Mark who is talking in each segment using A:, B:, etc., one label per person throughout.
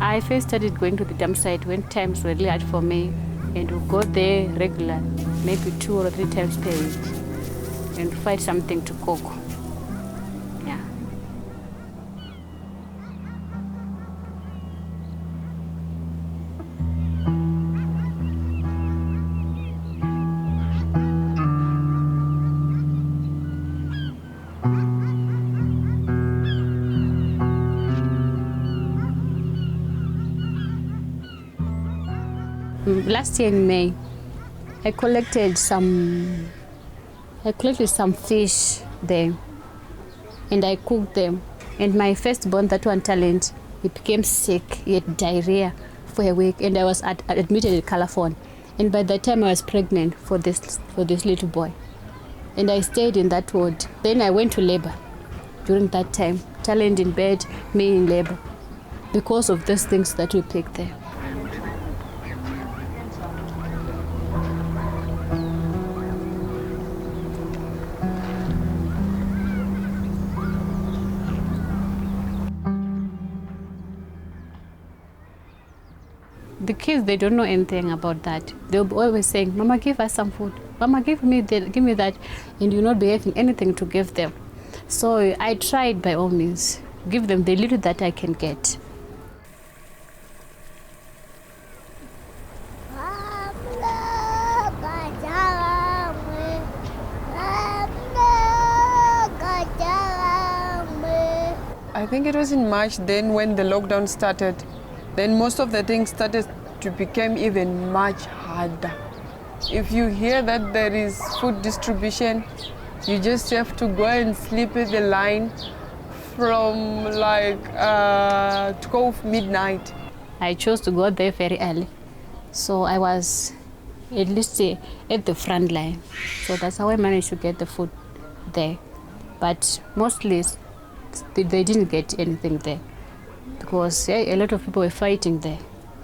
A: I first started going to the dump site when times were really hard for me, and would go there regular, maybe 2 or 3 times per week, and find something to cook. Yeah. Last year in May, I collected some fish there, and I cooked them. And my firstborn, that one talent, he became sick. He had diarrhea for a week, and I was admitted at California. And by the time I was pregnant for this little boy, and I stayed in that ward. Then I went to labor during that time. Talent in bed, me in labor, because of those things that we picked there. The kids, they don't know anything about that. They'll be always saying, Mama, give us some food. Mama, give me that. And you'll not be having anything to give them. So I tried by all means, give them the little that I can get.
B: I think it was in March then when the lockdown started. Then most of the things started to become even much harder. If you hear that there is food distribution, you just have to go and sleep in the line from like 12 midnight.
A: I chose to go there very early. So I was at least at the front line. So that's how I managed to get the food there. But mostly they didn't get anything there, because a lot of people were fighting there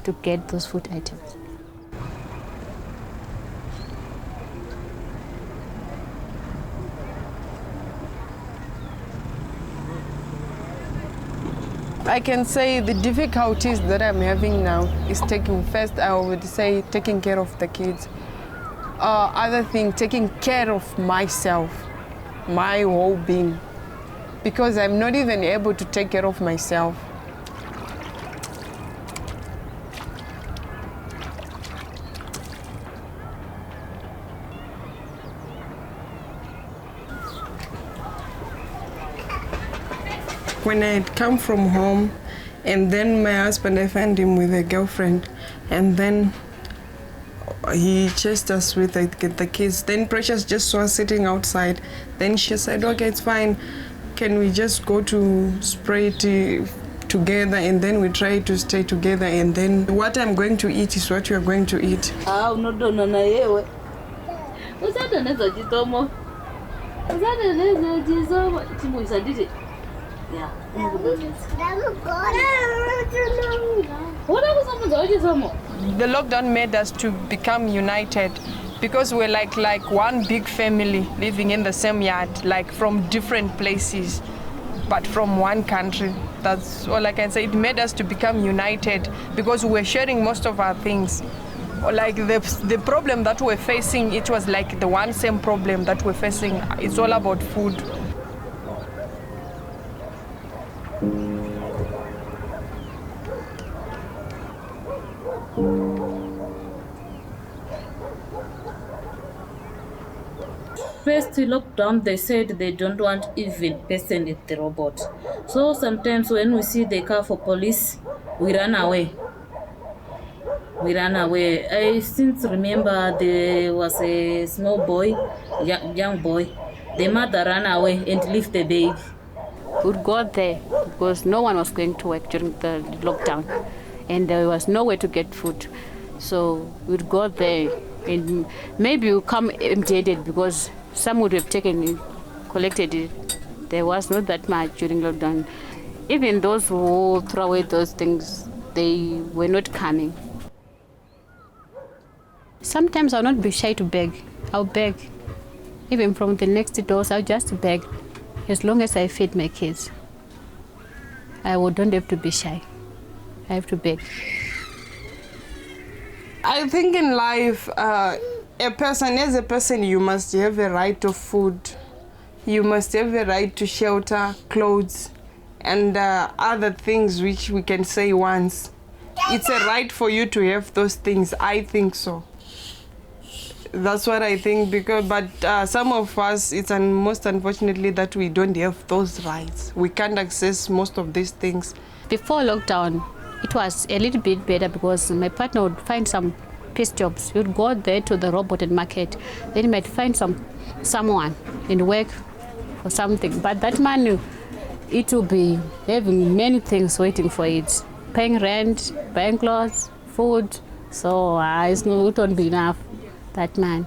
A: to get those food items.
B: I can say the difficulties that I'm having now is I would say taking care of the kids. Other thing, taking care of myself, my whole being, because I'm not even able to take care of myself. When I had come from home, and then my husband, I found him with a girlfriend, and then he chased us with the kids. Then Precious just saw us sitting outside. Then she said, okay, it's fine. Can we just go to Spruit together, and then we try to stay together, and then what I'm going to eat is what you're going to eat. The lockdown made us to become united, because we're like one big family living in the same yard, like from different places, but from one country. That's all I can say. It made us to become united because we're sharing most of our things. Like the problem that we're facing, it was like the one same problem that we're facing. It's all about food.
C: First lockdown, they said they don't want even person in the robot. So sometimes when we see the car for police, we run away. I since remember there was a small boy, young boy. The mother ran away and left the baby.
A: We would go there because no one was going to work during the lockdown, and there was nowhere to get food. So we'd go there and maybe we come empty-handed because some would have taken it, collected it. There was not that much during lockdown. Even those who throw away those things, they were not coming. Sometimes I'll not be shy to beg. I'll beg. Even from the next doors, I'll just beg. As long as I feed my kids, don't have to be shy. I have to beg.
B: I think in life, as a person, you must have a right of food. You must have a right to shelter, clothes, and other things which we can say once. It's a right for you to have those things. I think so. That's what I think, but some of us, it's most unfortunately that we don't have those rights. We can't access most of these things.
A: Before lockdown, it was a little bit better because my partner would find some piece jobs. He would go there to the robot and market. Then he might find someone and work for something. But that money, it will be having many things waiting for it. Paying rent, buying clothes, food. So it won't be enough. That man.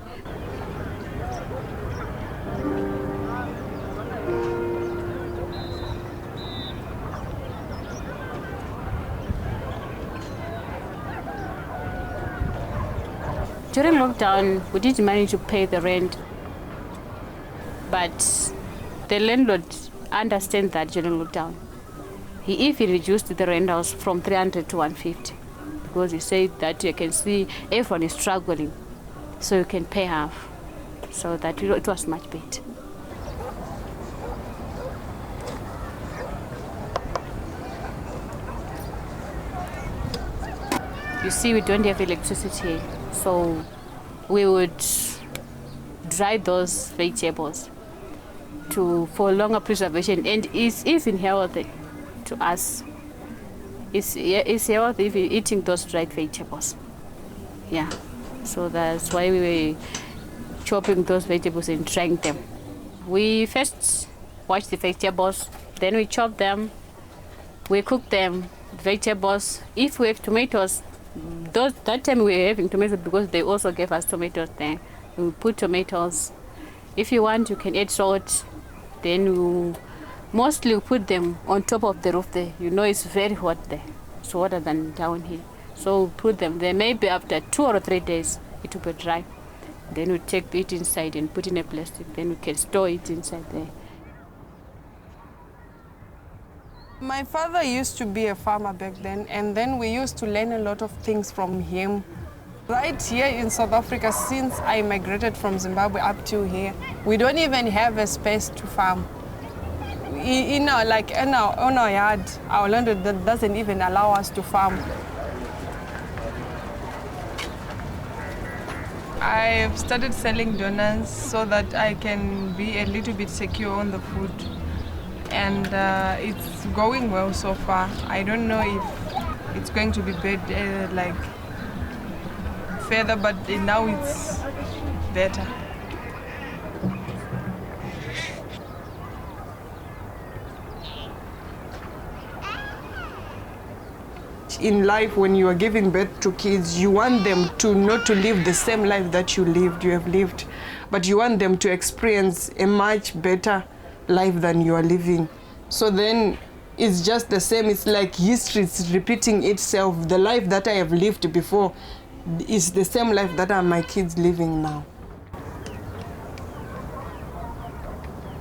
A: During lockdown, we didn't manage to pay the rent, but the landlord understands that during lockdown. He even reduced the rent house from 300 to 150 because he said that you can see everyone is struggling. So you can pay half, so that it was much better. You see, we don't have electricity, so we would dry those vegetables for longer preservation, and it's even healthy to us. It's healthy if you're eating those dried vegetables. Yeah. So that's why we were chopping those vegetables and drying them. We first wash the vegetables, then we chop them, we cook them, vegetables. If we have tomatoes, that time we were having tomatoes because they also gave us tomatoes there. We put tomatoes. If you want, you can add salt. Then you mostly put them on top of the roof there. You know it's very hot there. It's hotter than down here. So put them there. Maybe after 2 or 3 days, it will be dry. Then we take it inside and put in a plastic. Then we can store it inside there.
B: My father used to be a farmer back then, and then we used to learn a lot of things from him. Right here in South Africa, since I migrated from Zimbabwe up to here, we don't even have a space to farm. On our yard, our land doesn't even allow us to farm. I've started selling donuts so that I can be a little bit secure on the food. And it's going well so far. I don't know if it's going to be bad, further, but now it's better. In life, when you are giving birth to kids, you want them to not to live the same life that you have lived, but you want them to experience a much better life than you are living. So then it's just the same. It's like history is repeating itself. The life that I have lived before is the same life that are my kids living now.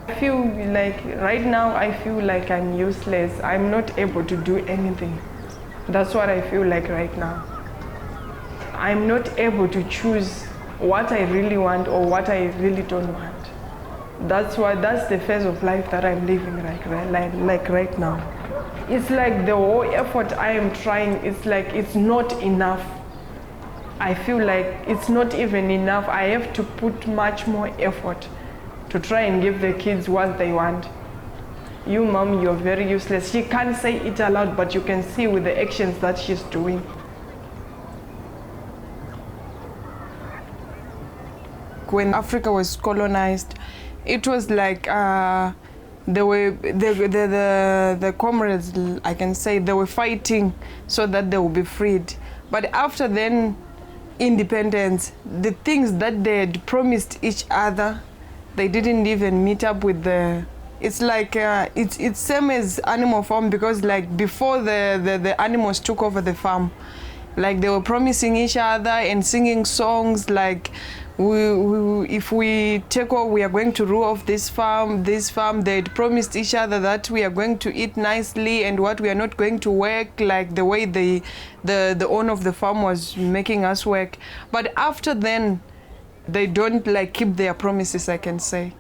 B: I feel like right now I feel like I'm useless. I'm not able to do anything. That's what I feel like right now. I'm not able to choose what I really want or what I really don't want. That's the phase of life that I'm living like right now. It's like the whole effort I am trying, it's like it's not enough. I feel like it's not even enough. I have to put much more effort to try and give the kids what they want. You, mom, you're very useless. She can't say it aloud, but you can see with the actions that she's doing. When Africa was colonized, it was like the comrades, I can say, they were fighting so that they would be freed. But after then, independence, the things that they had promised each other, they didn't even meet up with the. It's like it's same as animal farm, because like before the animals took over the farm, like they were promising each other and singing songs like, if we take over, we are going to rule off this farm. They'd promised each other that we are going to eat nicely and what we are not going to work, like the way the owner of the farm was making us work. But after then, they don't like keep their promises, I can say.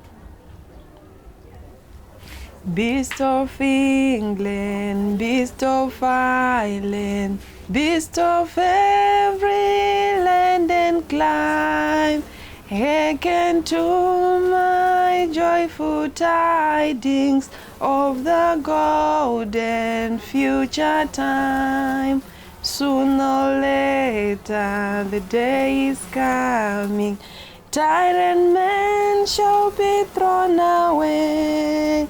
B: Beast of England, beast of Ireland, beast of every land and clime, hearken to my joyful tidings of the golden future time. Sooner or later the day is coming, tyrant men shall be thrown away,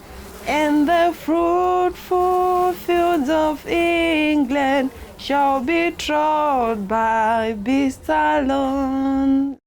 B: and the fruitful fields of England shall be trod by beasts alone.